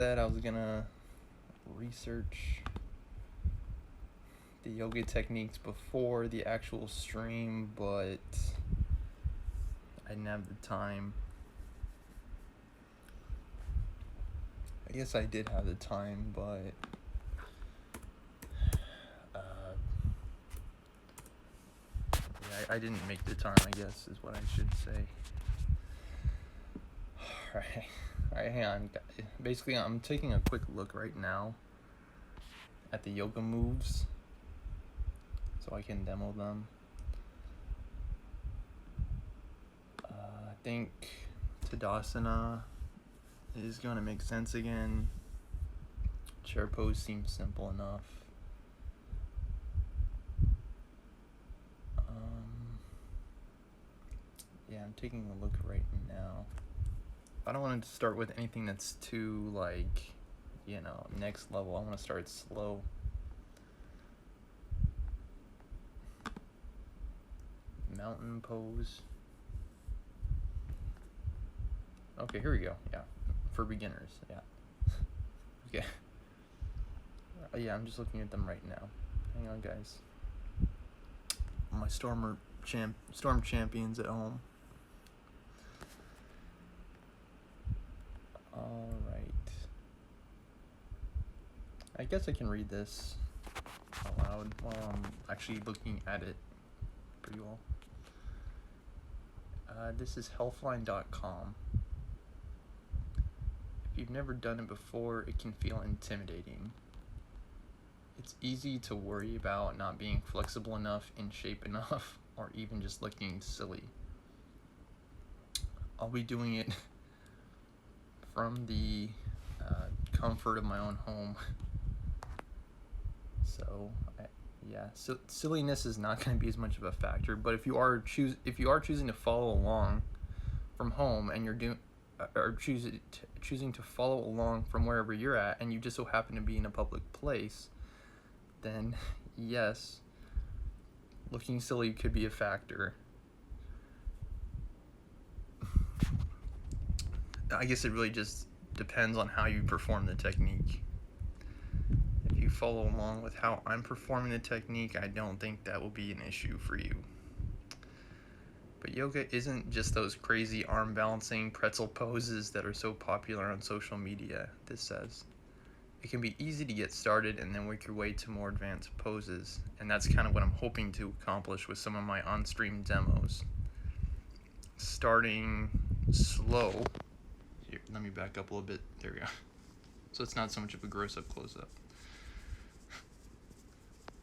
That I was gonna research the yoga techniques before the actual stream, but I didn't have the time. I guess I did have the time, but I didn't make the time, I guess, is what I should say. Alright, hang on. Basically, I'm taking a quick look right now at the yoga moves so I can demo them. I think Tadasana is going to make sense again. Chair pose seems simple enough. Yeah, I'm taking a look right now. I don't want to start with anything that's too, like, next level. I want to start slow. Mountain pose. Okay, here we go. Yeah, for beginners. Yeah. Okay. Yeah, I'm just looking at them right now. Hang on, guys. My storm champions at home. All right. I guess I can read this out loud while I'm actually looking at it pretty well. This is healthline.com. If you've never done it before, it can feel intimidating. It's easy to worry about not being flexible enough, in shape enough, or even just looking silly. I'll be doing it from the comfort of my own home. So, silliness is not going to be as much of a factor. But if you are choosing to follow along from home, and you're choosing to follow along from wherever you're at, and you just so happen to be in a public place, then yes, looking silly could be a factor. I guess it really just depends on how you perform the technique. If you follow along with how I'm performing the technique, I don't think that will be an issue for you. But yoga isn't just those crazy arm balancing pretzel poses that are so popular on social media, this says. It can be easy to get started and then work your way to more advanced poses, and that's kind of what I'm hoping to accomplish with some of my on-stream demos. Starting slow. Here, let me back up a little bit. There we go. So it's not so much of a gross-up close-up.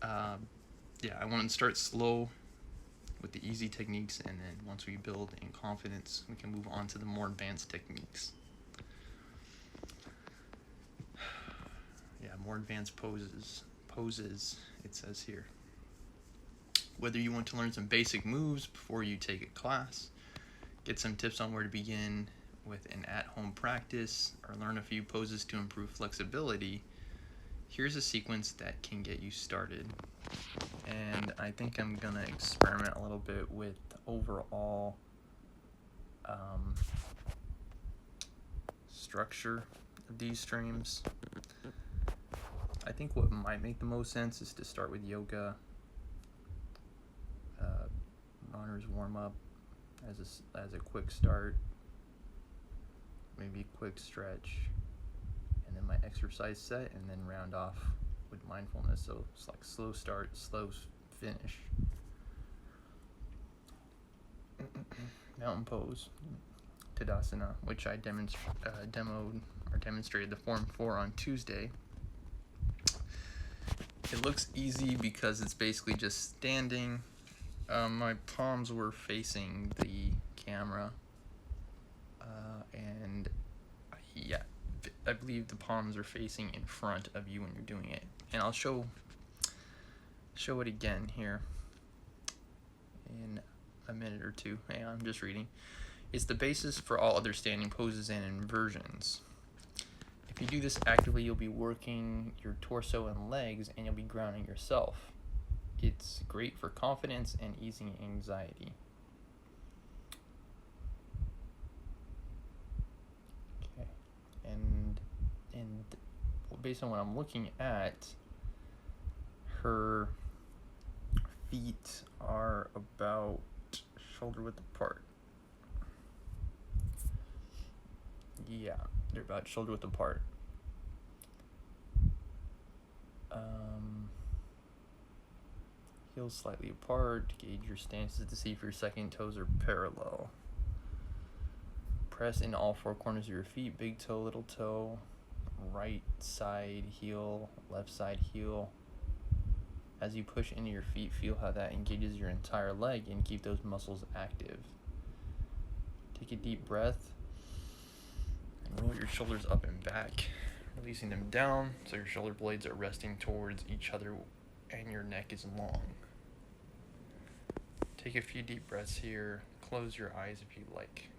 I want to start slow with the easy techniques, and then once we build in confidence, we can move on to the more advanced techniques. More advanced poses, it says here. Whether you want to learn some basic moves before you take a class, get some tips on where to begin with an at-home practice, or learn a few poses to improve flexibility, here's a sequence that can get you started. And I think I'm gonna experiment a little bit with overall structure of these streams. I think what might make the most sense is to start with yoga, runner's warm-up as a quick start, maybe a quick stretch, and then my exercise set, and then round off with mindfulness. So it's like slow start, slow finish. Mountain pose, Tadasana, which I demoed or demonstrated the form for on Tuesday. It looks easy because it's basically just standing. My palms were facing the camera, and I believe the palms are facing in front of you when you're doing it. And I'll show it again here in a minute or two. Hang on, I'm just reading. It's the basis for all other standing poses and inversions. If you do this actively, you'll be working your torso and legs, and you'll be grounding yourself. It's great for confidence and easing anxiety. Okay, and in based on what I'm looking at, her feet are about shoulder width apart. Yeah, they're about shoulder width apart. Heels slightly apart. Gauge your stances to see if your second toes are parallel. Press into all four corners of your feet, big toe, little toe, right side heel, left side heel. As you push into your feet, feel how that engages your entire leg and keep those muscles active. Take a deep breath and roll your shoulders up and back, releasing them down so your shoulder blades are resting towards each other and your neck is long. Take a few deep breaths here. Close your eyes if you like.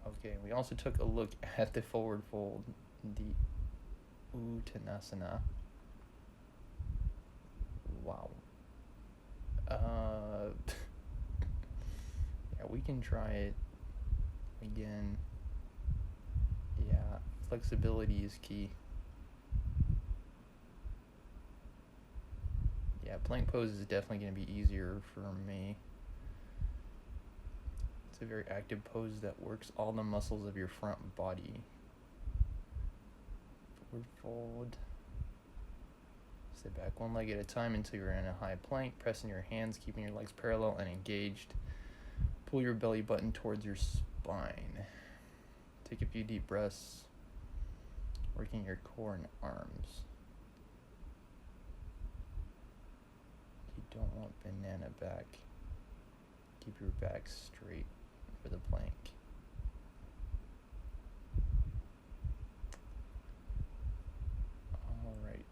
Okay, we also took a look at the forward fold, the Uttanasana. Wow. Yeah, we can try it again. Yeah, flexibility is key. Yeah, plank pose is definitely going to be easier for me. It's a very active pose that works all the muscles of your front body. Forward fold. Sit back one leg at a time until you're in a high plank. Press in your hands, keeping your legs parallel and engaged. Pull your belly button towards your spine. Take a few deep breaths, working your core and arms. You don't want banana back. Keep your back straight for the plank. All right.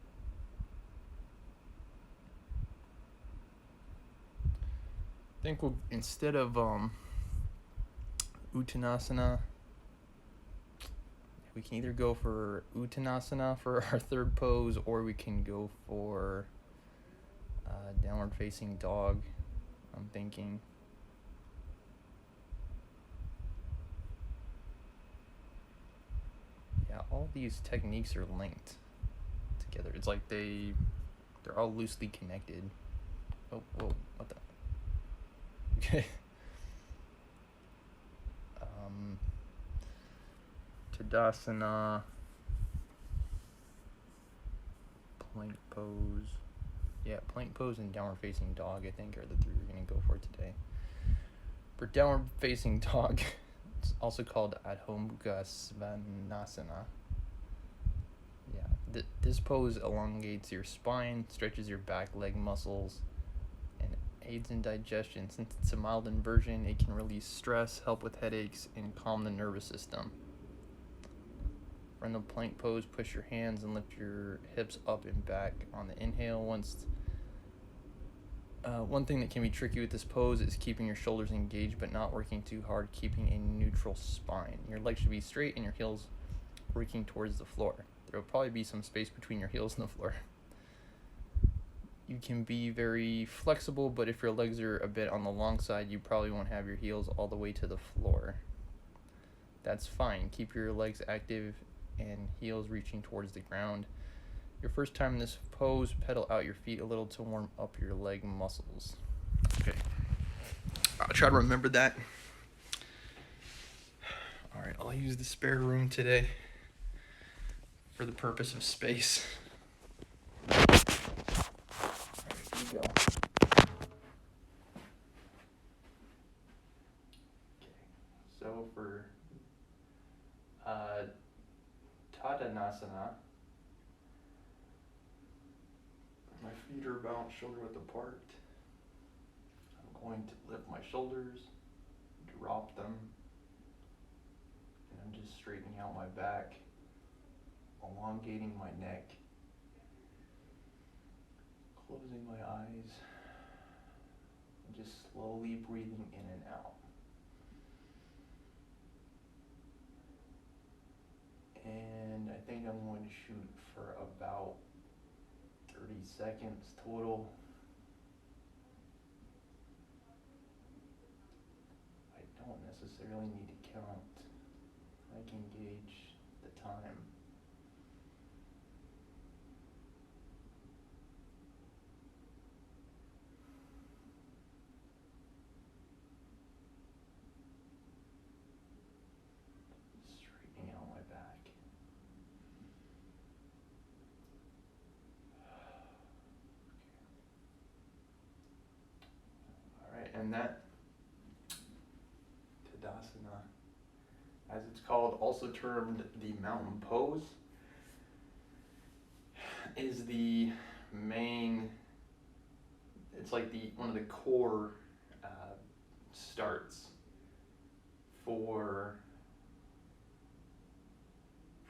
I think we'll, instead of Uttanasana, we can either go for Uttanasana for our third pose, or we can go for downward facing dog, I'm thinking. Yeah, all these techniques are linked together. It's like they're all loosely connected. Oh, whoa, what the? Okay. Tadasana, plank pose. Yeah, plank pose and downward facing dog, I think, are the three we're going to go for today. For downward facing dog, it's also called Adho Mukha Svanasana. Yeah, this pose elongates your spine, stretches your back leg muscles, and aids in digestion. Since it's a mild inversion, it can release stress, help with headaches, and calm the nervous system. From the plank pose, push your hands and lift your hips up and back on the inhale. One thing that can be tricky with this pose is keeping your shoulders engaged but not working too hard, keeping a neutral spine. Your legs should be straight and your heels working towards the floor. There will probably be some space between your heels and the floor. You can be very flexible, but if your legs are a bit on the long side, you probably won't have your heels all the way to the floor. That's fine. Keep your legs active and heels reaching towards the ground. Your first time in this pose, pedal out your feet a little to warm up your leg muscles. Okay, I'll try to remember that. All right, I'll use the spare room today for the purpose of space. All right, here we go. Okay, so for Tadasana, my feet are about shoulder width apart. I'm going to lift my shoulders, drop them, and I'm just straightening out my back, elongating my neck, closing my eyes, and just slowly breathing in and out. And I think I'm going to shoot for about 30 seconds total. I don't necessarily need to count. I can gauge the time. that. Tadasana, as it's called, also termed the mountain pose, is the main, it's like one of the core starts for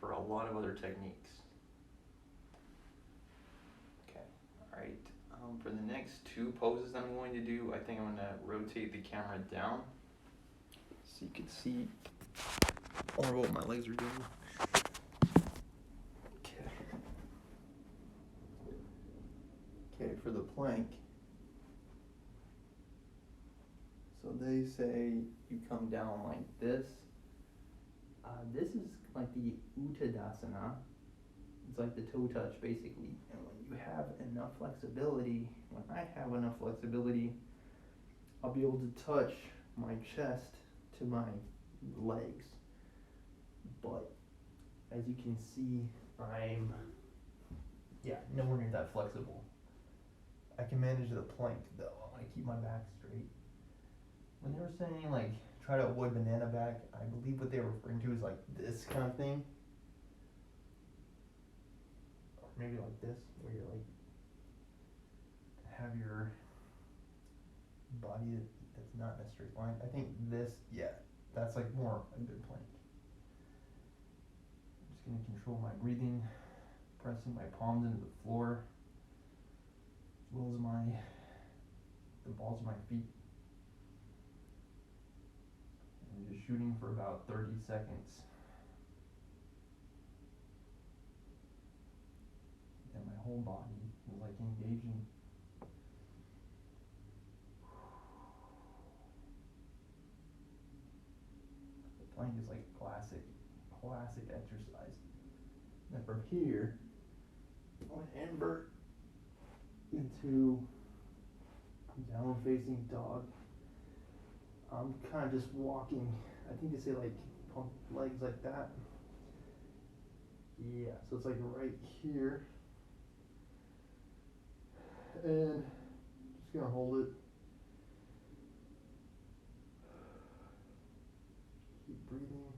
a lot of other techniques. Okay, all right. For the next two poses I'm going to do, I think I'm going to rotate the camera down so you can see more what my legs are doing. Okay, for the plank, so they say you come down like this. This is like the Uttanasana. It's like the toe touch, basically. And when you have enough flexibility, when I have enough flexibility, I'll be able to touch my chest to my legs. But as you can see, I'm nowhere near that flexible. I can manage the plank though. I want to keep my back straight. When they were saying like try to avoid banana back, I believe what they were referring to is like this kind of thing. Or maybe like this, where you're like have your body that's not in a straight line. I think this, that's like more a good plank. I'm just gonna control my breathing, pressing my palms into the floor, as well as the balls of my feet. And just shooting for about 30 seconds. And my whole body is like engaging. The plank is like classic exercise. Then from here, I'm going to invert into downward facing dog. I'm kind of just walking. I think they say like pump legs like that. Yeah, so it's like right here. And just gonna hold it. Keep breathing.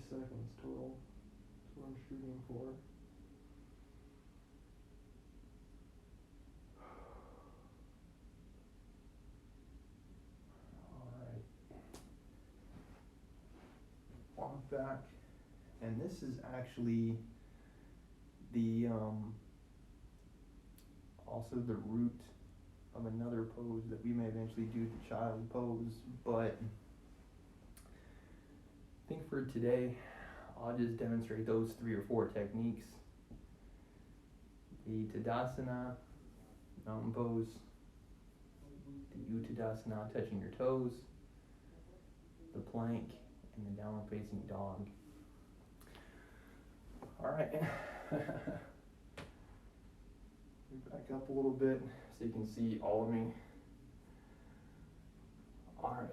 Seconds total. That's what I'm shooting for. Alright. Walk back. And this is actually the also the root of another pose that we may eventually do, the child pose, but I think for today, I'll just demonstrate those 3 or 4 techniques. The Tadasana, mountain pose, the Uttanasana, touching your toes, the plank, and the downward facing dog. Alright. Back up a little bit so you can see all of me. Alright.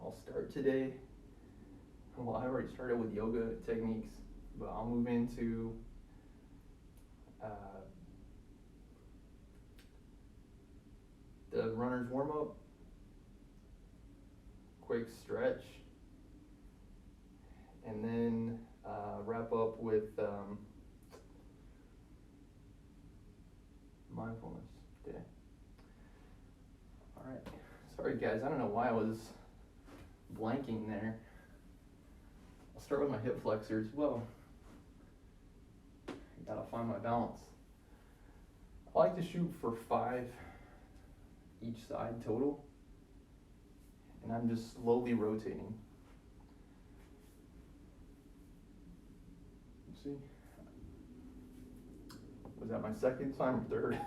I'll start today. Well, I already started with yoga techniques, but I'll move into the runner's warm-up, quick stretch, and then wrap up with mindfulness today. Alright, sorry guys, I don't know why I was blanking there. I'll start with my hip flexors. Well, I gotta find my balance. I like to shoot for 5 each side total, and I'm just slowly rotating. See? Was that my second time or third?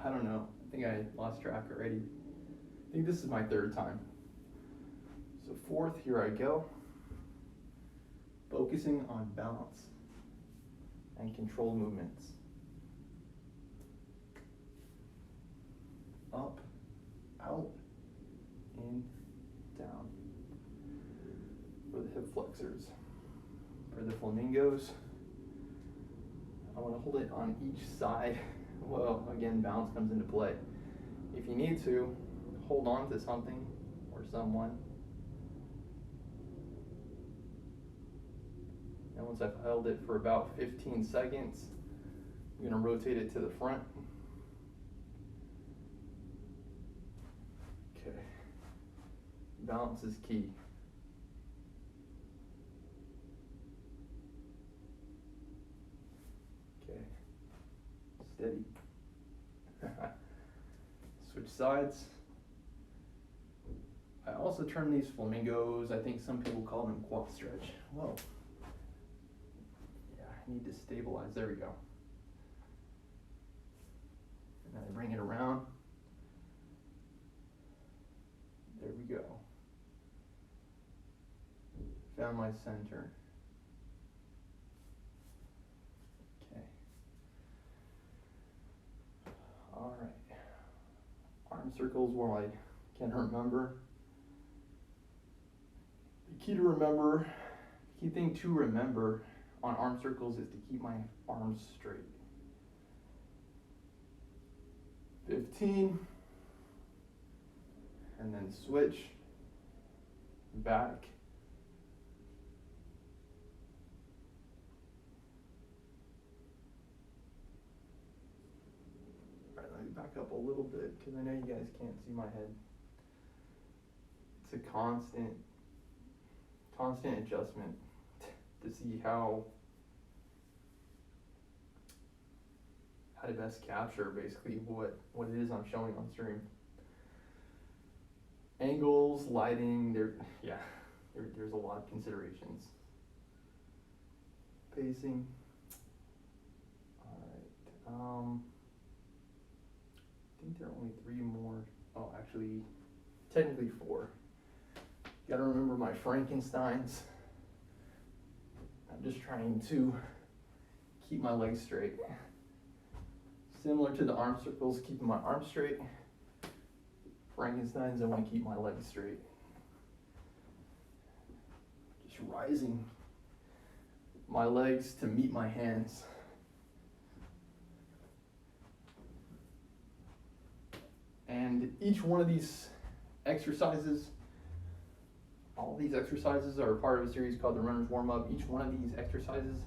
I don't know. I think I lost track already. I think this is my 3rd time. So 4th, here I go. Focusing on balance and controlled movements. Up, out, in, down. For the hip flexors. flamingos. I want to hold it on each side. Well, again, balance comes into play. If you need to, hold on to something or someone. And once I've held it for about 15 seconds, I'm going to rotate it to the front. Okay. Balance is key. Okay. Steady. Switch sides. I also term these flamingos, I think some people call them quad stretch. Whoa. Yeah, I need to stabilize. There we go. And then I bring it around. There we go. Found my center. Okay. All right. Arm circles while I can remember. The key thing to remember on arm circles is to keep my arms straight. 15, and then switch, back, all right, let me back up a little bit because I know you guys can't see my head. It's a constant adjustment to see how to best capture basically what it is I'm showing on stream. Angles, lighting, there's a lot of considerations. Pacing. All right. I think there are only 3 more. Oh, actually, technically 4. Gotta remember my Frankensteins. I'm just trying to keep my legs straight. Similar to the arm circles, keeping my arms straight. Frankensteins, I want to keep my legs straight. Just rising my legs to meet my hands. And each one of these exercises, all these exercises are part of a series called the Runner's Warm-Up. Each one of these exercises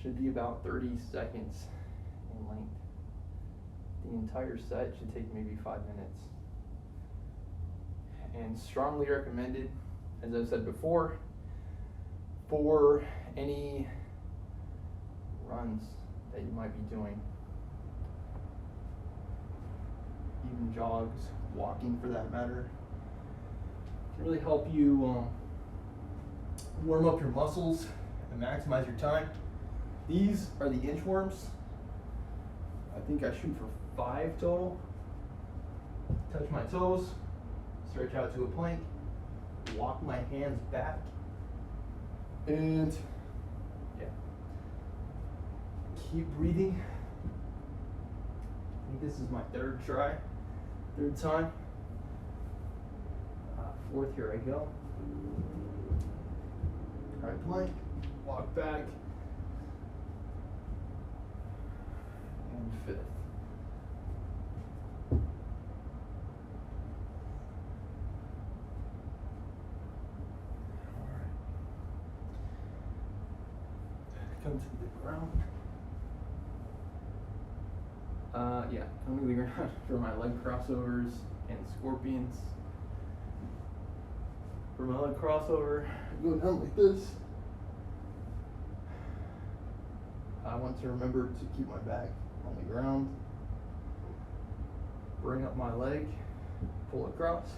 should be about 30 seconds in length. The entire set should take maybe 5 minutes. And strongly recommended, as I've said before, for any runs that you might be doing. Even jogs, walking for that matter. It can really help you warm up your muscles and maximize your time. These are the inchworms. I think I shoot for 5 total. Touch my toes, stretch out to a plank, walk my hands back, and yeah, keep breathing. I think this is my 3rd time. 4th, here I go. All right, plank, walk back, and 5th. Come to the ground. Come to the ground for my leg crossovers and scorpions. For my leg crossover, I go down like this. I want to remember to keep my back on the ground. Bring up my leg, pull across,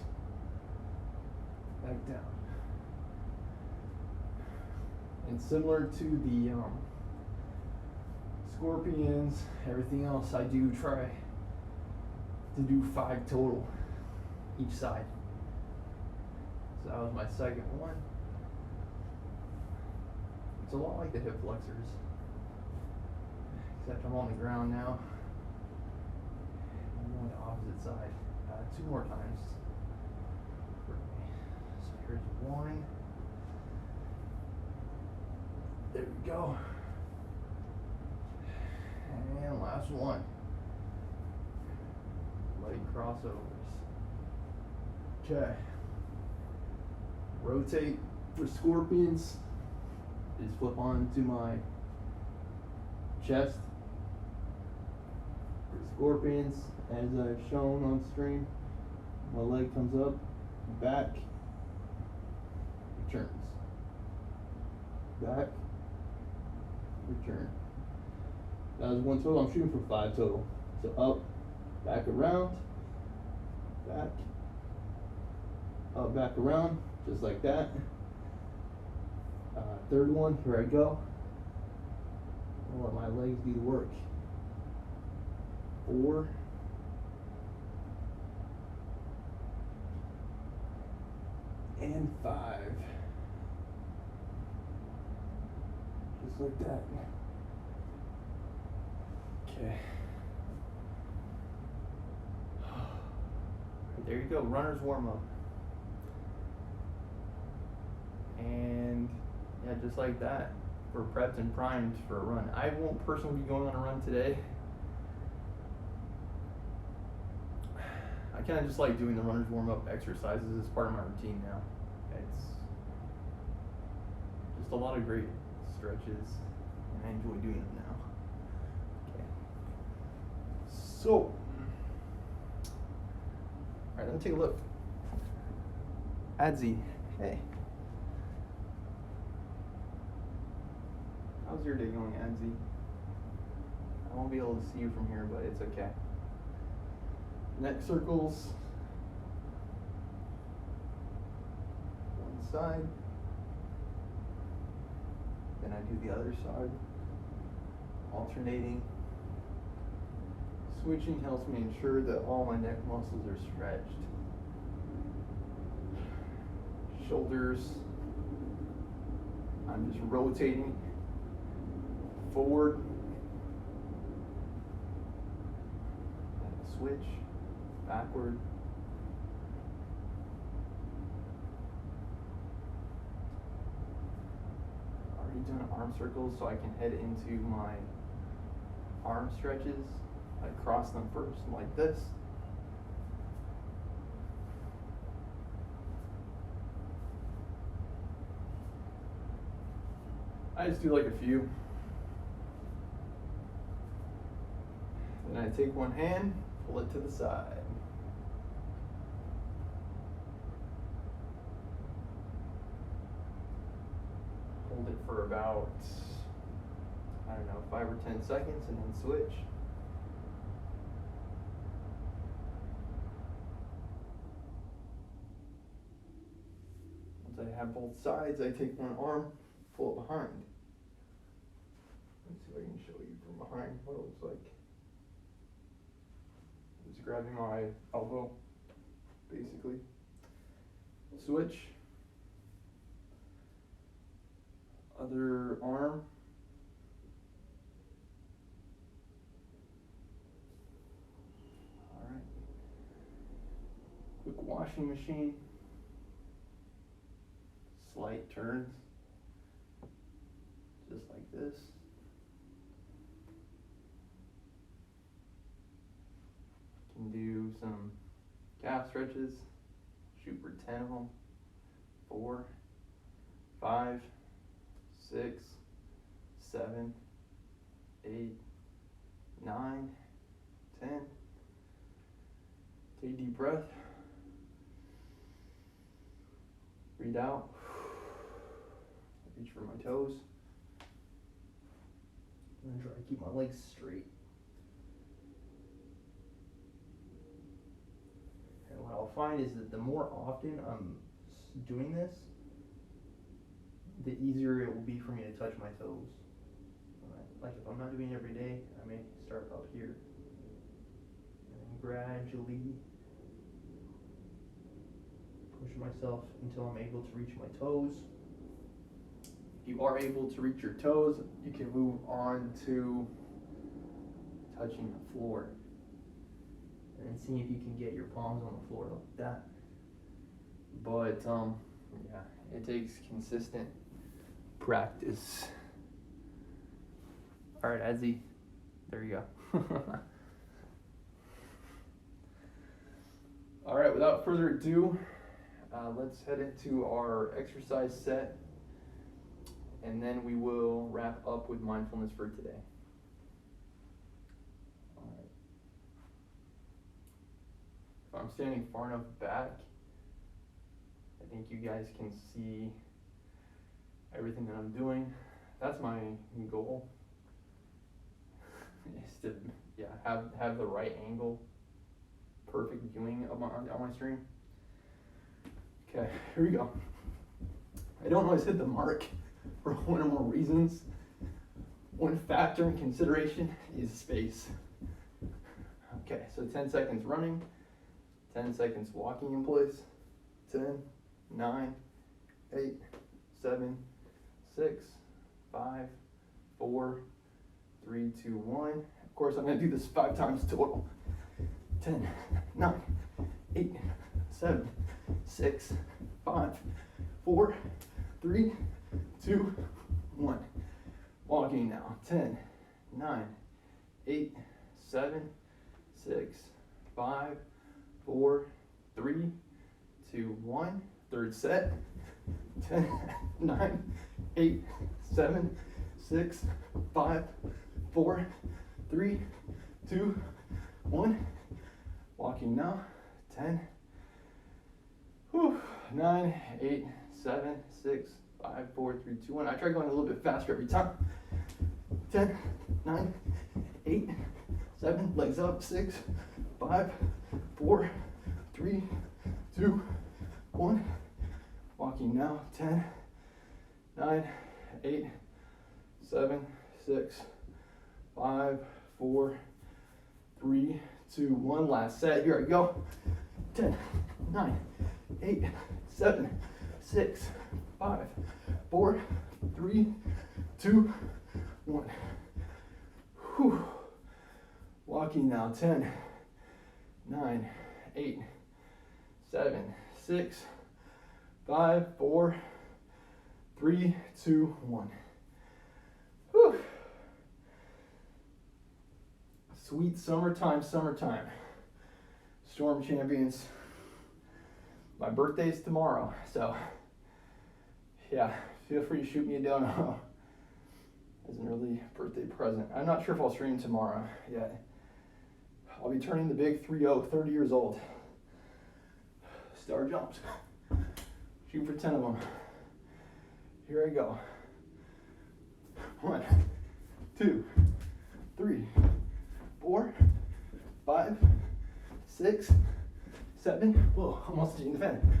back down. And similar to the scorpions, everything else, I do try to do 5 total each side. So that was my 2nd one. It's a lot like the hip flexors, except I'm on the ground now. I'm going to the opposite side. 2 more times for me. So here's 1. There we go. And last one. Leg crossovers. Okay. Rotate for scorpions. Just flip onto my chest. For scorpions, as I've shown on stream, my leg comes up, back, returns. Back, return. That was one total. I'm shooting for 5 total. So up, back around, back, up, back around, just like that. Third one, here I go. I'll let my legs do the work. 4, and 5. Just like that. Okay. There you go, runner's warm up. And yeah, just like that, we're prepped and primed for a run. I won't personally be going on a run today. I kind of just like doing the runner's warm up exercises as part of my routine now. It's just a lot of great stretches, and I enjoy doing them now. Okay. So, all right, let me take a look. Adzi, hey. How's your day going, Adzi? I won't be able to see you from here, but it's okay. Neck circles. One side. Then I do the other side. Alternating. Switching helps me ensure that all my neck muscles are stretched. Shoulders. I'm just rotating forward. And switch. Backward. Already done arm circles, so I can head into my arm stretches. I cross them first, like this. I just do like a few. Then I take one hand, pull it to the side. Hold it for about, I don't know, 5 or 10 seconds and then switch. Once I have both sides, I take one arm, pull it behind. Let's see if I can show you from behind what it looks like. Just grabbing my elbow, basically. Switch. Other arm. All right. Quick washing machine. Slight turns. Just like this. Can do some calf stretches. Shoot for 10 of them. 4, 5, 6, 7, 8, 9, 10. Take a deep breath. Breathe out. Reach for my toes. And try to keep my legs straight. And what I'll find is that the more often I'm doing this, the easier it will be for me to touch my toes. Like if I'm not doing it every day, I may start up here. And then gradually push myself until I'm able to reach my toes. If you are able to reach your toes, you can move on to touching the floor. And then see if you can get your palms on the floor like that. But yeah, it takes consistent practice All right, Edsy, there you go. All right, without further ado, let's head into our exercise set, and then we will wrap up with mindfulness for today. All right. If I'm standing far enough back, I think you guys can see everything that I'm doing. That's my goal, is to have the right angle, perfect viewing of on my stream. Okay, here we go. I don't always hit the mark for one or more reasons. One factor in consideration is space. Okay, so 10 seconds running, 10 seconds walking in place. 10, 9, 8, 7, 6, 5, 4, 3, 2, 1. Of course, I'm going to do this 5 times total. 10, 9, 8, 7, 6, 5, 4, 3, 2, 1. Walking now. 10, 9, 8, 7, 6, 5, 4, 3, 2, 1. Third set. 10, 9, 8, 7, 6, 5, 4, 3, 2, 1. Walking now. 10, 9, 8, 7, 6, 5, 4, 3, 2, 1. I try going a little bit faster every time. 10, 9, 8, 7, legs up, 6, 5, 4, 3, 2, 1. Walking now. 10, 9, 8, 7, 6, 5, 4, 3, 2, 1. Last set. Here I go. 10, 9, 8, 7, 6, 5, 4, 3, 2, 1. Whew. Walking now. 10, 9, 8, 7, 6, 5, 4, 3, 2, 1. Whew. Sweet summertime. Storm champions. My birthday's tomorrow, so yeah, feel free to shoot me a dono as an early birthday present. I'm not sure if I'll stream tomorrow yet. I'll be turning the big 3-0, 30 years old. Star jumps. Shoot for 10 of them. Here I go. 1, 2, 3, 4, 5, 6, 7, whoa, almost hitting the fan.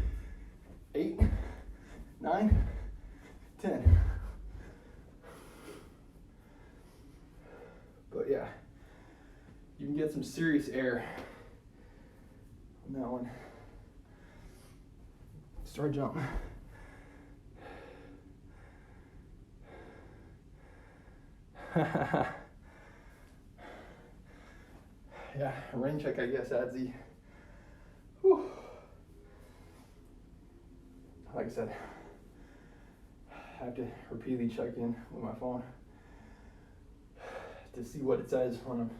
8, 9, 10. But yeah, you can get some serious air on that one. Start jump. Yeah, rain check, I guess, Adsy. Whew. Like I said, I have to repeatedly check in with my phone to see what it says when I'm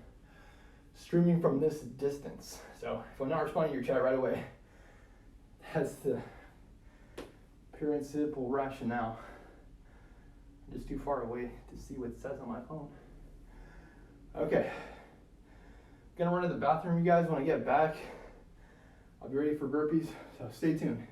streaming from this distance. So if I'm not responding to your chat right away, that's the pure and simple rationale. I'm just too far away to see what it says on my phone. Okay. Gonna run to the bathroom, you guys. When I get back, I'll be ready for burpees, so stay tuned.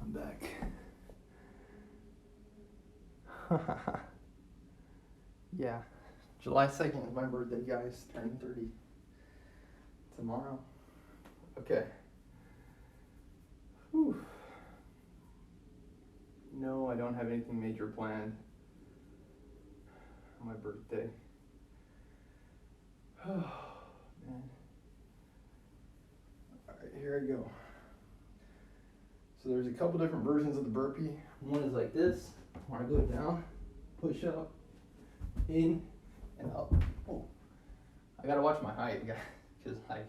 I'm back. Yeah, July 2nd is my birthday, guys. Turning 30 tomorrow. Okay. Whew. No, I don't have anything major planned on my birthday. Oh, man. Alright, here I go. So there's a couple different versions of the burpee. One is like this, where I go down, push up, in, and up. Oh, I gotta watch my height, because like,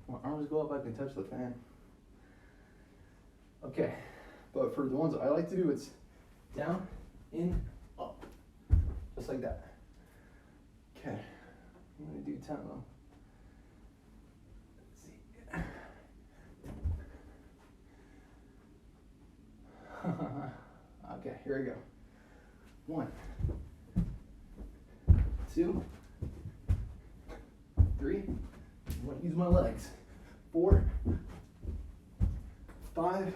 my arms go up, I can touch the fan. Okay, but for the ones I like to do, it's down, in, up, just like that. Okay, I'm gonna do 10 of them. Let's see. Okay, here we go. 1, 2, 3. I'm gonna use my legs. 4, 5,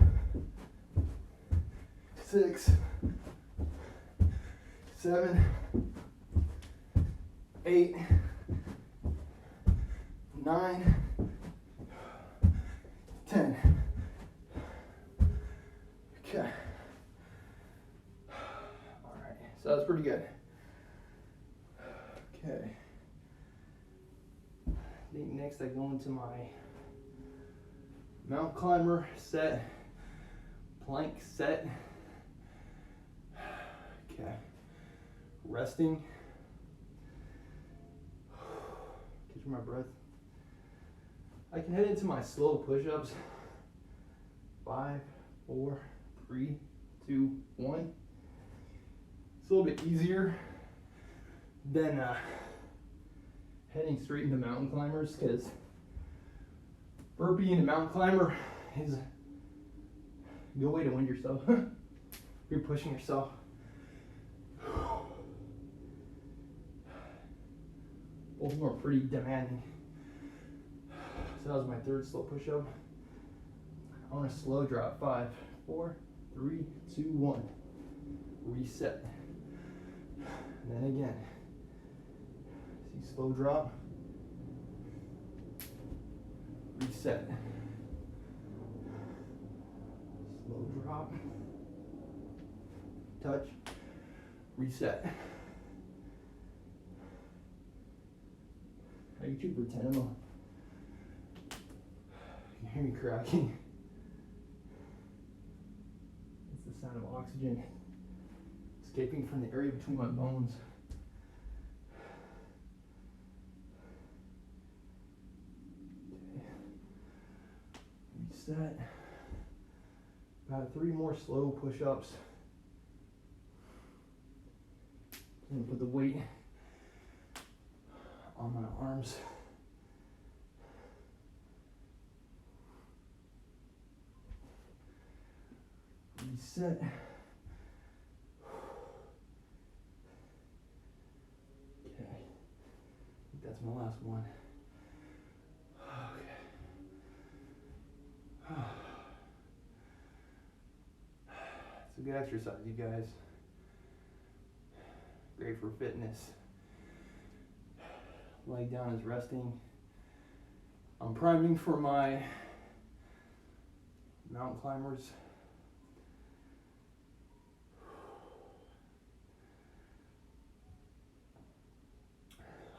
6, 7, 8, 9, 10. Okay. All right. So that's pretty good. Okay. I think next I go into my mountain climber set, plank set. Okay. Resting. Catch my breath. I can head into my slow push-ups. 5, 4, 3, 2, 1. It's a little bit easier than heading straight into mountain climbers, because burpee into mountain climber is a good way to wind yourself. You're pushing yourself. Both of them are pretty demanding. So that was my third slow push-up. I want to slow drop. 5, 4, 3, 2, 1. Reset. And then again. See, slow drop. Reset. Slow drop. Touch. Reset. I can shoot for 10 of them. You can hear me cracking. It's the sound of oxygen escaping from the area between my bones. Okay. Reset. About 3 more slow push-ups. And put the weight on my arms. Reset. Okay. I think that's my last one. Okay. It's a good exercise, you guys. Great for fitness. Laying down is resting. I'm priming for my mountain climbers.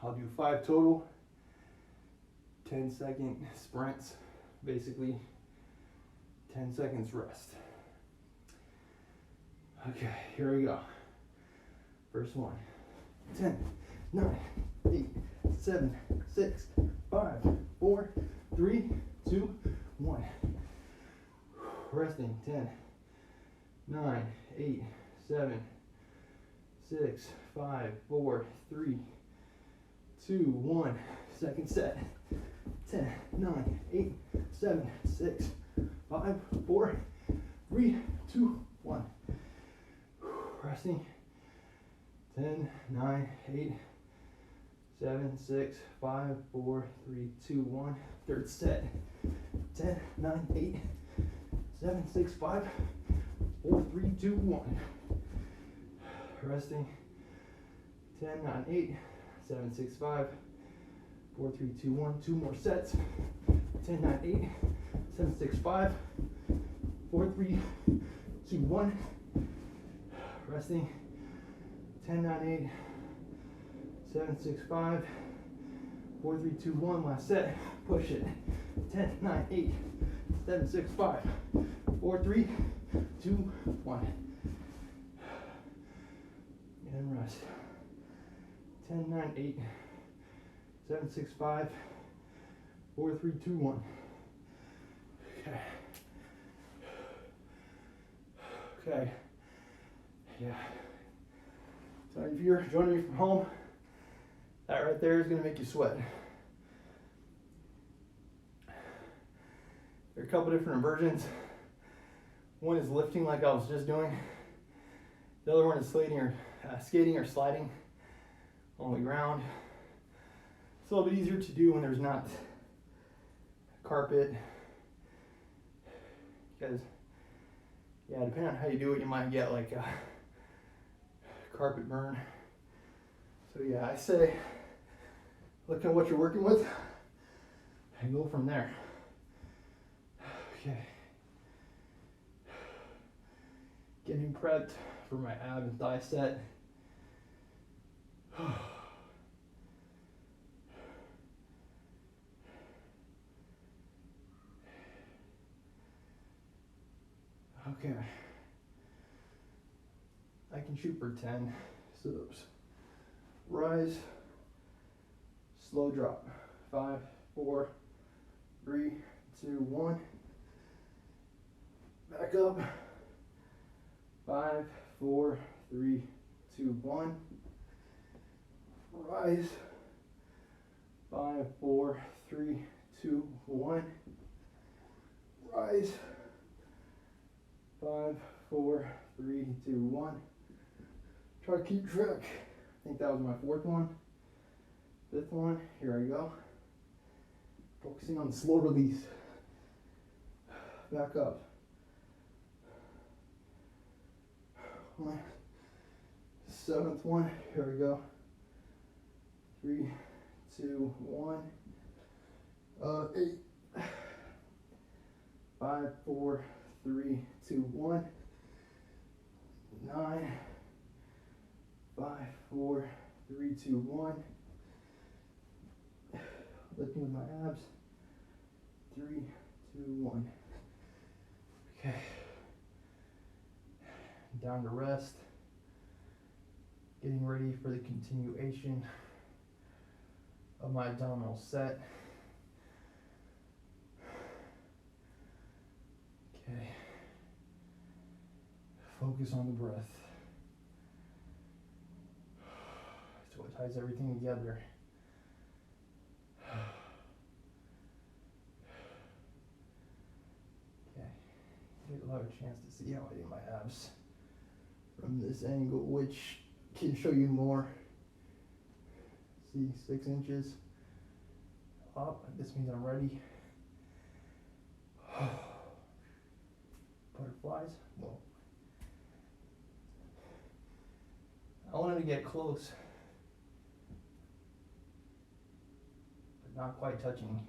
I'll do 5 total, 10-second sprints, basically 10 seconds rest. Okay, here we go. First one. 10, 9, 8, 7, 6, 5, 4, 3, 2, 1. Resting. 10, 9, 8, 7, 6, 5, 4, 3, 2, 1. Second set. 10, 9, 8, 7, 6, 5, 4, 3, 2, 1. Resting. 10, 9, 8, 7, 6, 5, 4, 3, 2, 1. Third set. 10, 9, 8, 7, 6, 5, 4, 3, 2, 1. Resting. 10, 9, 8, 7, 6, 5, 4, 3, 2, 1. Two more sets. 10, 9, 8, 7, 6, 5, 4, 3, 2, 1. Resting. 10, 9, 8, 7, 6, 5, 4, 3, 2, 1. Last set. Push it. 10, 9, 8, 7, 6, 5, 4, 3, 2, 1. And rest. 10, 9, 8, 7, 6, 5, 4, 3, 2, 1. Okay. Okay. Yeah. So if you're joining me from home, that right there is going to make you sweat. There are a couple different versions. One is lifting like I was just doing. The other one is skating or sliding on the ground. It's a little bit easier to do when there's not carpet. Because, yeah, depending on how you do it, you might get like a carpet burn. So yeah, I say look at what you're working with and go from there. Okay. Getting prepped for my ab and thigh set. Okay. I can shoot for 10 sit-ups. Rise, slow drop. 5, 4, 3, 2, 1. Back up. 5, 4, 3, 2, 1. Rise. 5, 4, 3, 2, 1. Rise. 5, 4, 3, 2, 1. Try to keep track. I think that was my 4th one. 5th one. Here I go. Focusing on the slow release. Back up. My 7th one. Here we go. 3, 2, 1. 8. 5, 4, 3, 2, 1. 9. 5, 4, 3, 2, 1. Lifting with my abs. 3, 2, 1. Okay. Down to rest. Getting ready for the continuation of my abdominal set. Okay. Focus on the breath. It's what ties everything together. Okay. Get a lot of chance to see how I do my abs from this angle, which can show you more. See, 6 inches up. This means I'm ready. Butterflies. Whoa. I wanted to get close, but not quite touching.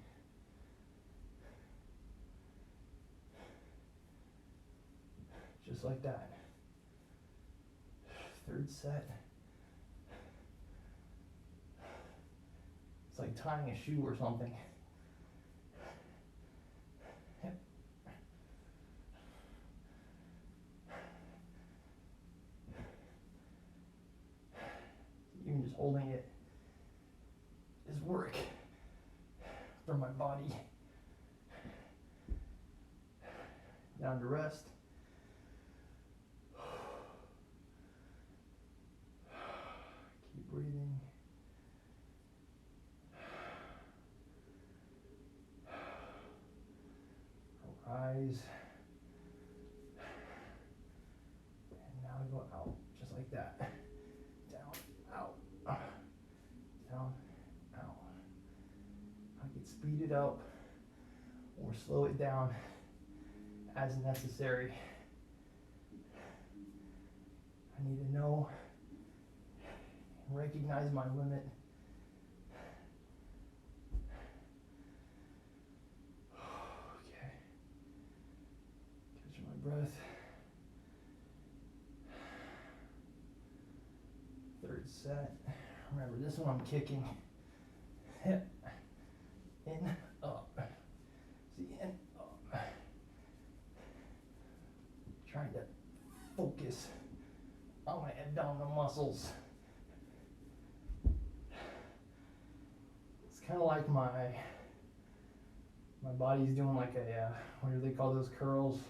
Just like that. 3rd set. It's like tying a shoe or something. Yep. Even just holding it is work for my body. Down to rest. Keep breathing. Rise. And now we go out, just like that. Down, out. Down, out. I can speed it up or slow it down as necessary. I need to know and recognize my limit. Okay. Catch my breath. Third set. Remember, this one I'm kicking. Hip. In, up. See, in, up. Trying to focus on my abdominal muscles. It's kind of like my body's doing like a, what do they call those curls?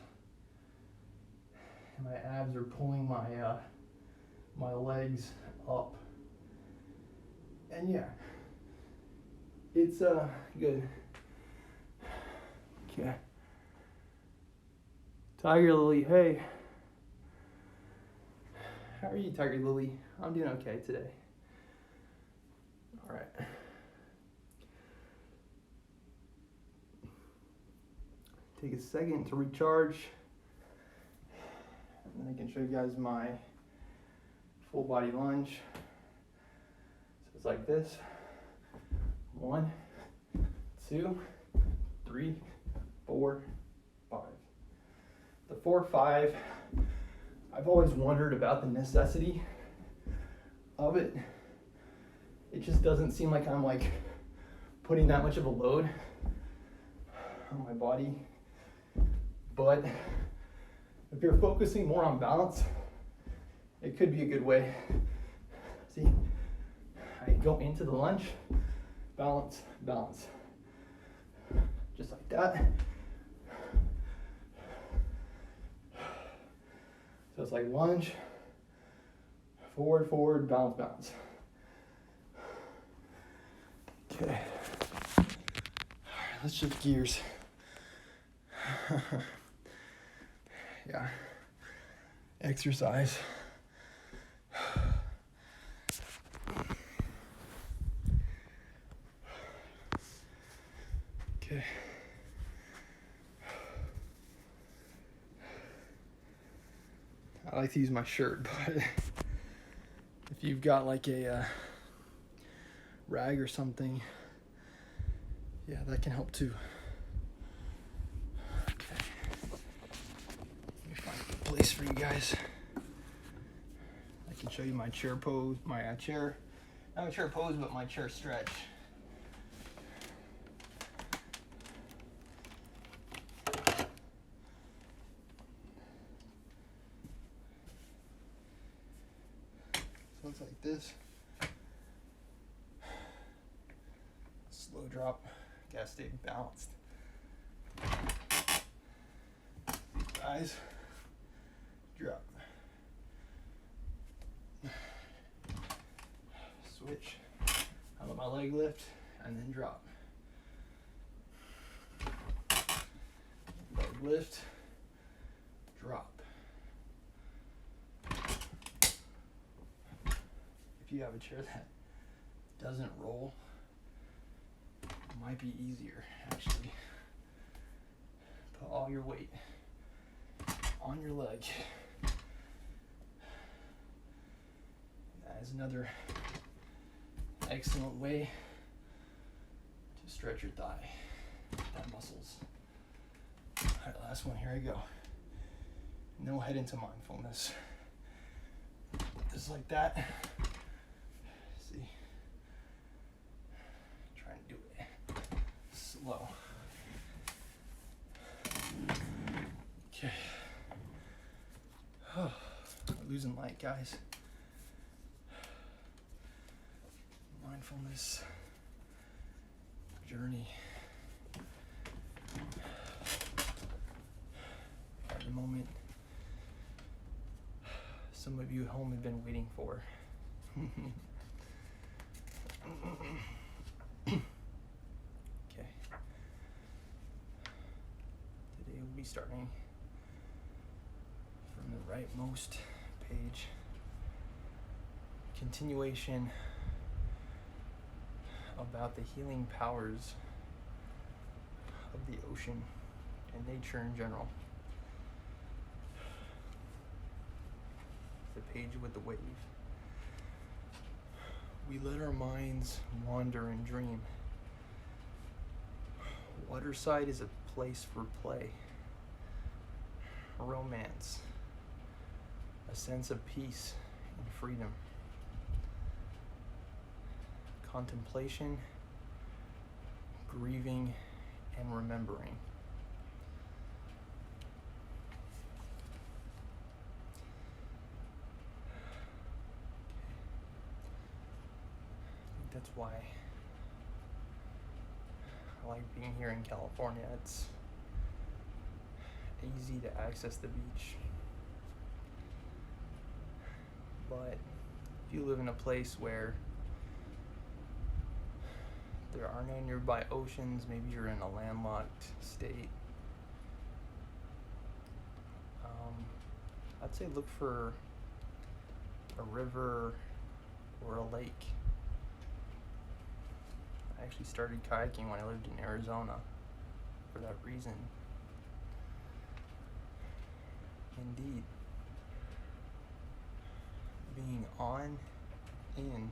And my abs are pulling my legs up. And yeah, it's good. Okay. Tiger Lily, hey. How are you, Tiger Lily? I'm doing okay today. All right. Take a second to recharge. And then I can show you guys my full body lunge. So it's like this. 1, 2, 3, 4, 5. The 4, 5, I've always wondered about the necessity of it. It just doesn't seem like I'm like putting that much of a load on my body. But if you're focusing more on balance, it could be a good way. See, I go into the lunge, balance, balance. Just like that. So it's like lunge, forward, forward, balance, balance. Okay. All right, let's shift gears. Yeah. Exercise. Okay. I like to use my shirt, but if you've got like a rag or something, yeah, that can help too. Okay. Let me find a good place for you guys. I can show you my chair pose, my chair, not a chair pose, but my chair stretch. So it's like this. Slow drop. Gotta stay balanced. Rise. Drop. Switch. I let my leg lift and then drop. Leg lift. Drop. If you have a chair that doesn't roll, it might be easier actually. Put all your weight on your leg. That is another excellent way to stretch your thigh muscles. All right, last one, here I go. And then we'll head into mindfulness. Just like that. See, trying to do it slow. Okay. Oh, we're losing light, guys. Mindfulness journey. At the moment, some of you at home have been waiting for. Okay. Today we'll be starting from the rightmost page. Continuation about the healing powers of the ocean and nature in general. page with the wave. We let our minds wander and dream. Waterside is a place for play, romance, a sense of peace and freedom, contemplation, grieving, and remembering. That's why I like being here in California. It's easy to access the beach. But if you live in a place where there are no nearby oceans, maybe you're in a landlocked state, I'd say look for a river or a lake. I actually started kayaking when I lived in Arizona for that reason. Indeed, being on, in,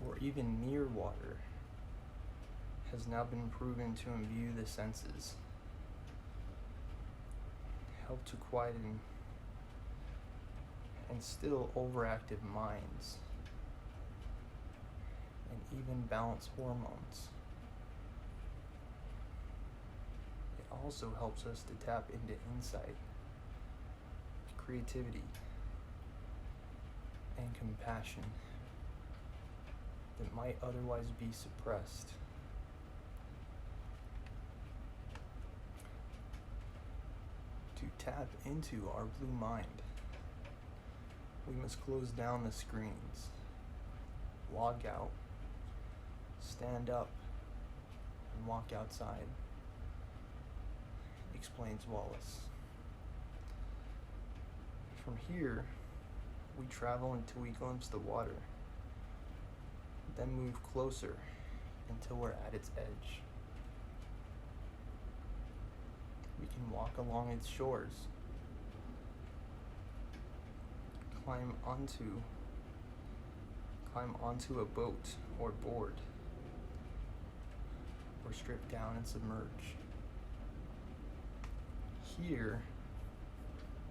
or even near water has now been proven to imbue the senses, help to quieten and still overactive minds, and even balance hormones. It also helps us to tap into insight, creativity, and compassion that might otherwise be suppressed. To tap into our blue mind, we must close down the screens, log out, stand up, and walk outside, explains Wallace. From here, we travel until we glimpse the water, then move closer until we're at its edge. We can walk along its shores, climb onto a boat or board, or strip down and submerge. Here,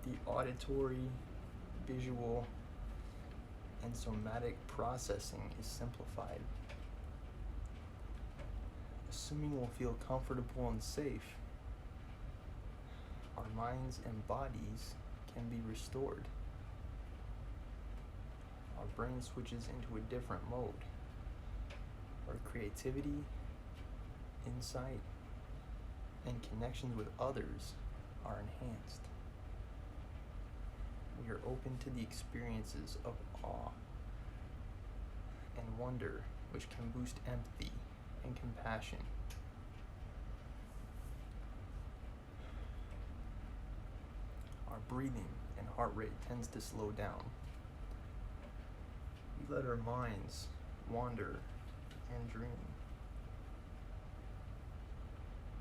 the auditory, visual, and somatic processing is simplified. Assuming we'll feel comfortable and safe, our minds and bodies can be restored. Our brain switches into a different mode, where creativity, insight, and connections with others are enhanced. We are open to the experiences of awe and wonder, which can boost empathy and compassion. Our breathing and heart rate tends to slow down. We let our minds wander and dream.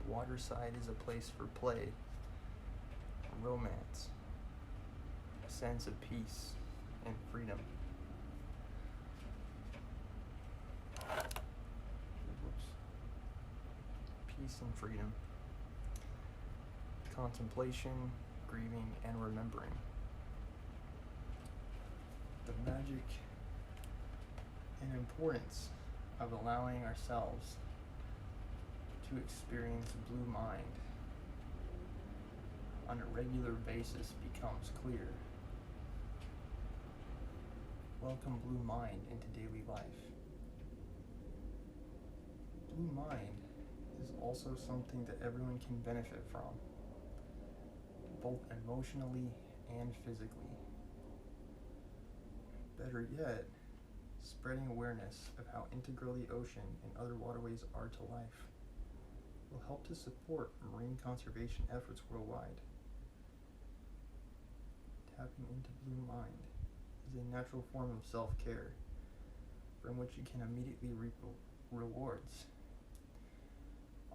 Waterside is a place for play, romance, a sense of peace and freedom. Peace and freedom. Contemplation, grieving, and remembering. The magic and importance of allowing ourselves to experience blue mind on a regular basis becomes clear. Welcome blue mind into daily life. Blue mind is also something that everyone can benefit from, both emotionally and physically. Better yet, spreading awareness of how integral the ocean and other waterways are to life will help to support marine conservation efforts worldwide. Tapping into blue mind is a natural form of self-care from which you can immediately reap rewards.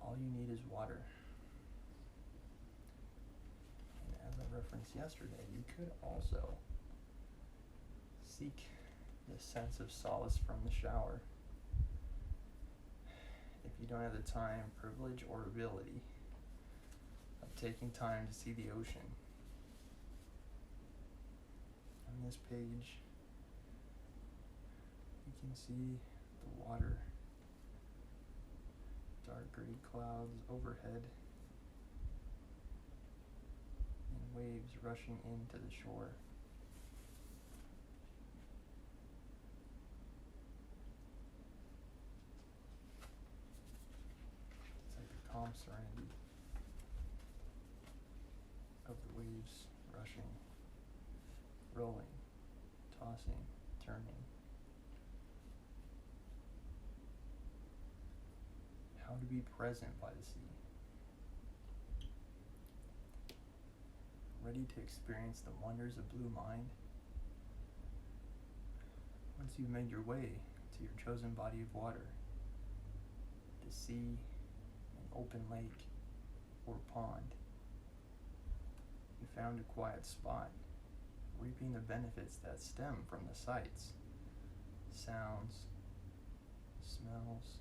All you need is water. And as I referenced yesterday, you could also Seek the sense of solace from the shower. If you don't have the time, privilege, or ability of taking time to see the ocean, on this page, you can see the water, dark gray clouds overhead, and waves rushing into the shore. It's like the calm serenity of the waves rushing, rolling, tossing, turning. How to be present by the sea. Ready to experience the wonders of blue mind? Once you've made your way to your chosen body of water, the sea, an open lake, or pond, you found a quiet spot, reaping the benefits that stem from the sights, sounds, smells,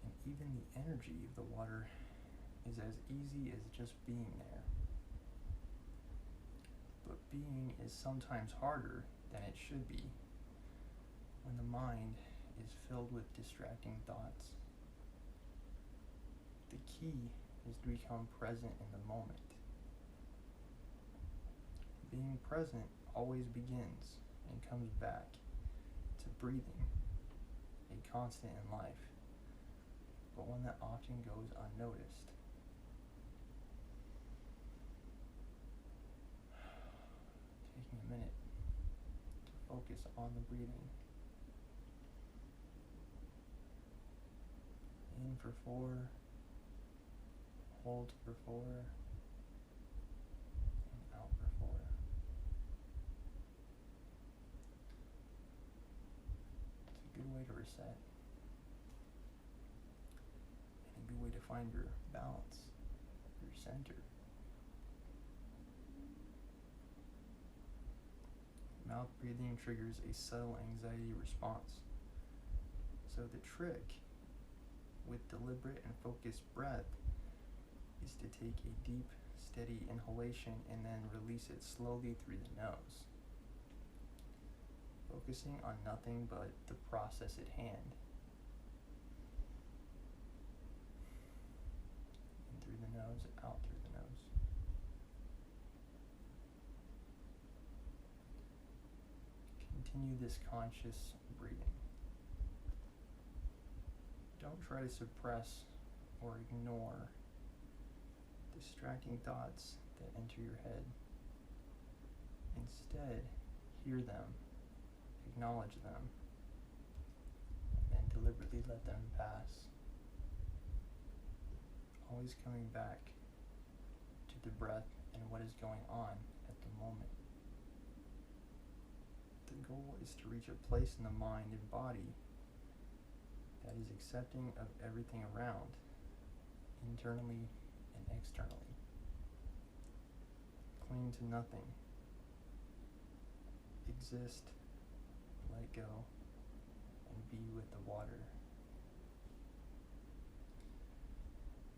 and even the energy of the water is as easy as just being there. But being is sometimes harder than it should be when the mind is filled with distracting thoughts. The key is to become present in the moment. Being present always begins and comes back to breathing, a constant in life, but one that often goes unnoticed. Taking a minute to focus on the breathing. In for 4, hold for 4, and out for 4. It's a good way to reset, and a good way to find your balance, your center. Mouth breathing triggers a subtle anxiety response. So the trick with deliberate and focused breath is to take a deep, steady inhalation and then release it slowly through the nose, focusing on nothing but the process at hand. In through the nose, out through the nose. Continue this conscious breathing. Don't try to suppress or ignore distracting thoughts that enter your head. Instead, hear them, acknowledge them, and deliberately let them pass. Always coming back to the breath and what is going on at the moment. The goal is to reach a place in the mind and body that is accepting of everything around, internally and externally. Cling to nothing. Exist, let go, and be with the water.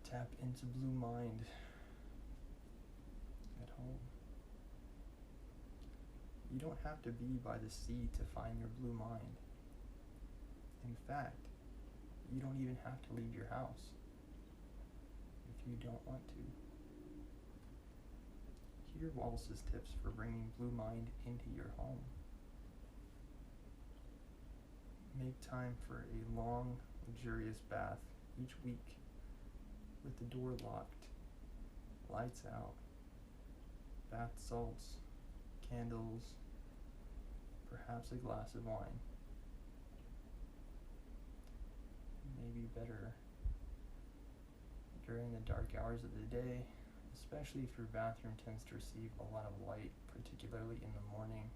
Tap into blue mind at home. You don't have to be by the sea to find your blue mind. In fact, you don't even have to leave your house if you don't want to. Hear Wallace's tips for bringing blue mind into your home. Make time for a long, luxurious bath each week with the door locked, lights out, bath salts, candles, perhaps a glass of wine. Maybe better during the dark hours of the day, especially if your bathroom tends to receive a lot of light, particularly in the morning.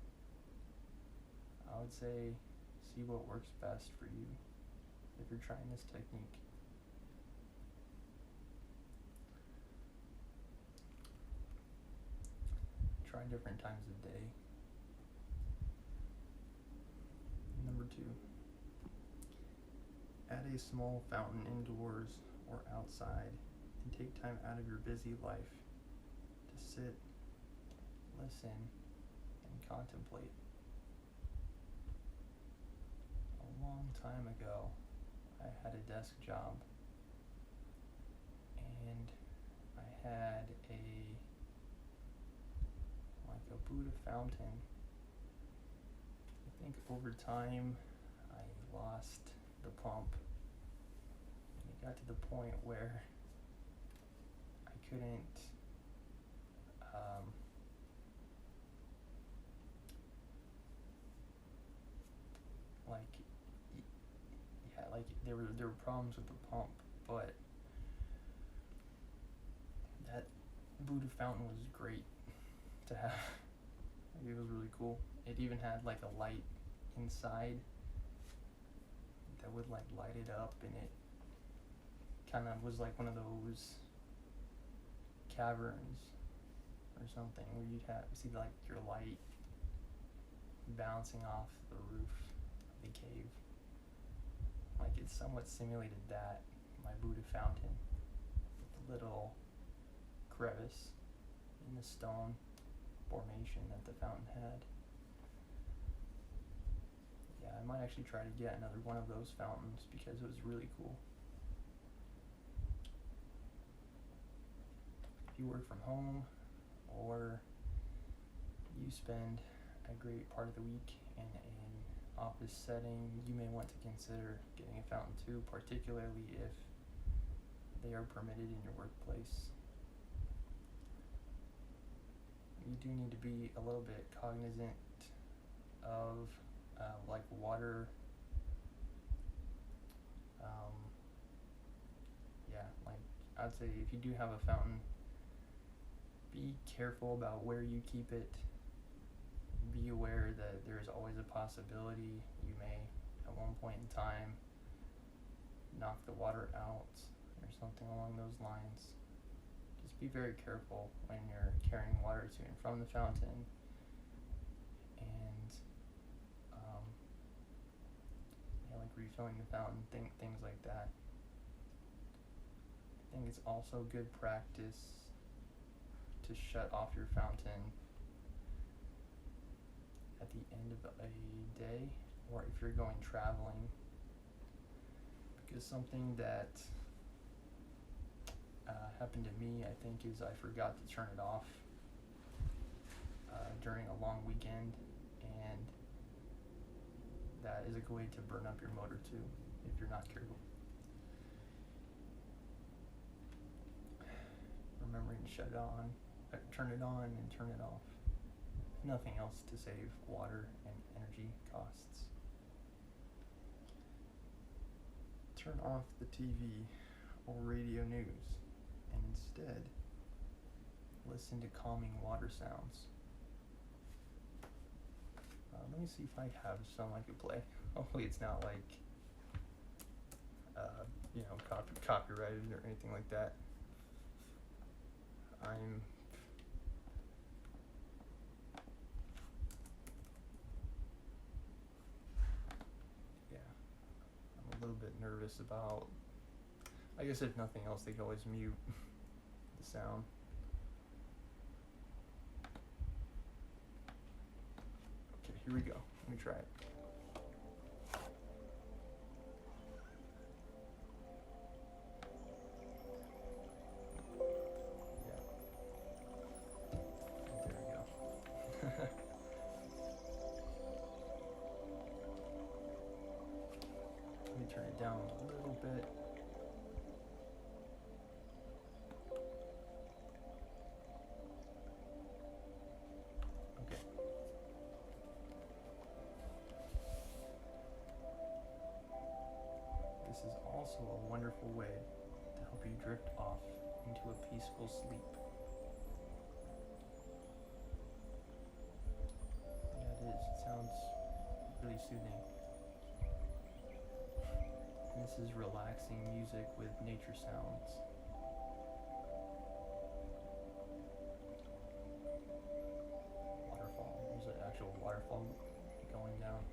I would say see what works best for you if you're trying this technique. Try different times of day. Number 2, add a small fountain indoors or outside and take time out of your busy life to sit, listen, and contemplate. A long time ago, I had a desk job and I had a Buddha fountain. I think over time I lost the pump, and it got to the point where I couldn't there were problems with the pump, but that Buddha fountain was great to have. It was really cool. It even had like a light inside that would like light it up, and it kind of was like one of those caverns or something where you'd see like your light bouncing off the roof of the cave. Like it somewhat simulated that, my Buddha fountain, with the little crevice in the stone formation that the fountain had. Yeah, I might actually try to get another one of those fountains because it was really cool. If you work from home or you spend a great part of the week in an office setting, you may want to consider getting a fountain too, particularly if they are permitted in your workplace. You do need to be a little bit cognizant of like water. Like I'd say if you do have a fountain, be careful about where you keep it. Be aware that there's always a possibility you may, at one point in time, knock the water out or something along those lines. Just be very careful when you're carrying water to and from the fountain, and like refilling the fountain, things like that. I think it's also good practice to shut off your fountain at the end of a day, or if you're going traveling, because something that happened to me, I think, is I forgot to turn it off during a long weekend, and that is a good way to burn up your motor too, if you're not careful. Remembering to shut it on, turn it on and turn it off. Nothing else to save water and energy costs. Turn off the TV or radio news and instead listen to calming water sounds. Let me see if I have some I could play. Hopefully it's not like copyrighted or anything like that. I'm a little bit nervous about, I guess if nothing else, they can always mute the sound. Okay, here we go. Let me try it. Yeah. There we go. Let me turn it down a little bit. Okay. This is also a wonderful way to help you drift off into a peaceful sleep. Yeah, it is. It sounds really soothing. And this is relaxing music with nature sounds. Waterfall. There's an actual waterfall going down.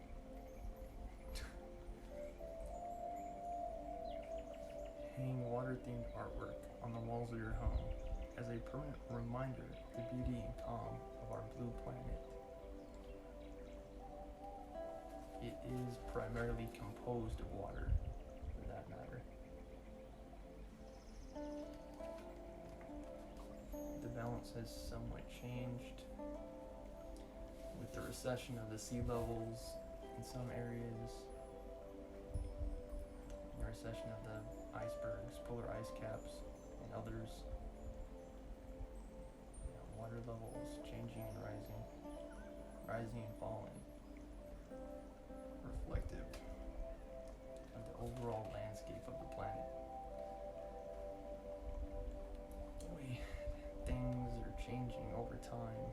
hang water-themed artwork on the walls of your home as a permanent reminder of the beauty and calm of our blue planet. It is primarily composed of water, for that matter. The balance has somewhat changed with the recession of the sea levels in some areas, the recession of the icebergs, polar ice caps, and others. Water levels changing and rising and falling, reflective of the overall landscape of the planet. The way things are changing over time.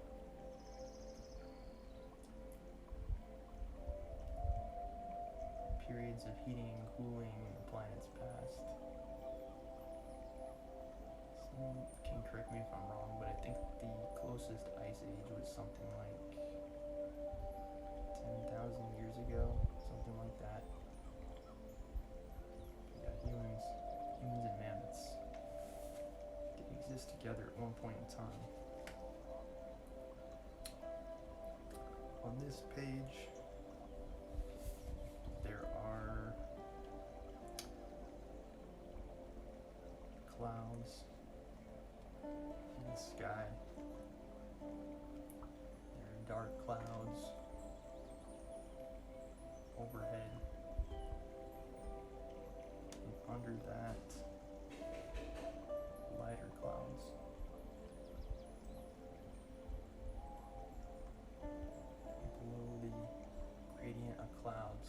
Periods of heating and cooling in the planet's past. Someone can correct me if I'm wrong, but I think the closest ice age was something like 10,000 years ago, something like that. Yeah, humans and mammoths did exist together at one point in time. On this page, there are clouds in the sky. There are dark clouds overhead. And under that, lighter clouds. Below the gradient of clouds,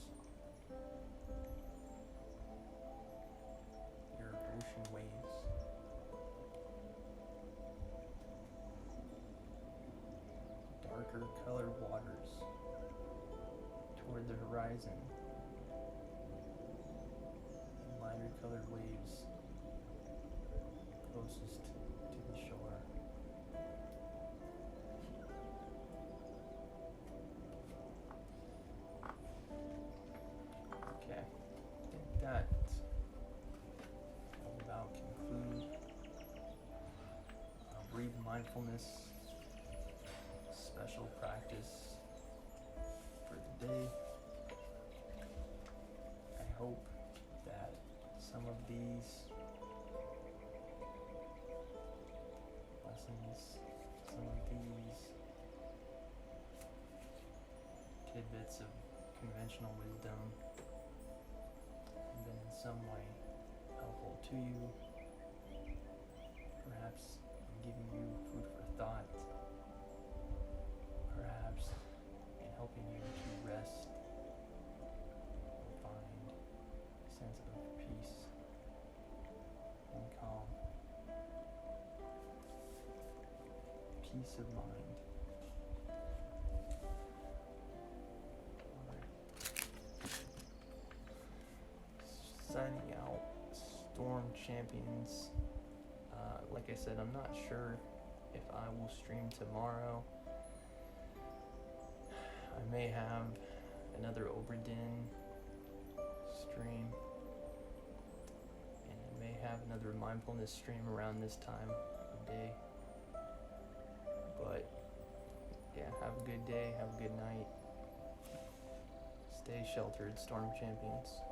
there are ocean waves. Darker colored waters toward the horizon, and lighter colored waves closest to the shore. Okay, I think that will about conclude our brief mindfulness special practice for the day. I hope that some of these lessons, some of these tidbits of conventional wisdom have been in some way helpful to you, perhaps in giving you food for thought, perhaps in helping you to rest and find a sense of peace and calm, peace of mind. Signing out, Storm Champions. Like I said, I'm not sure if I will stream tomorrow. I may have another Oberdin stream, and I may have another mindfulness stream around this time of day. But yeah, have a good day, have a good night. Stay sheltered, Storm Champions.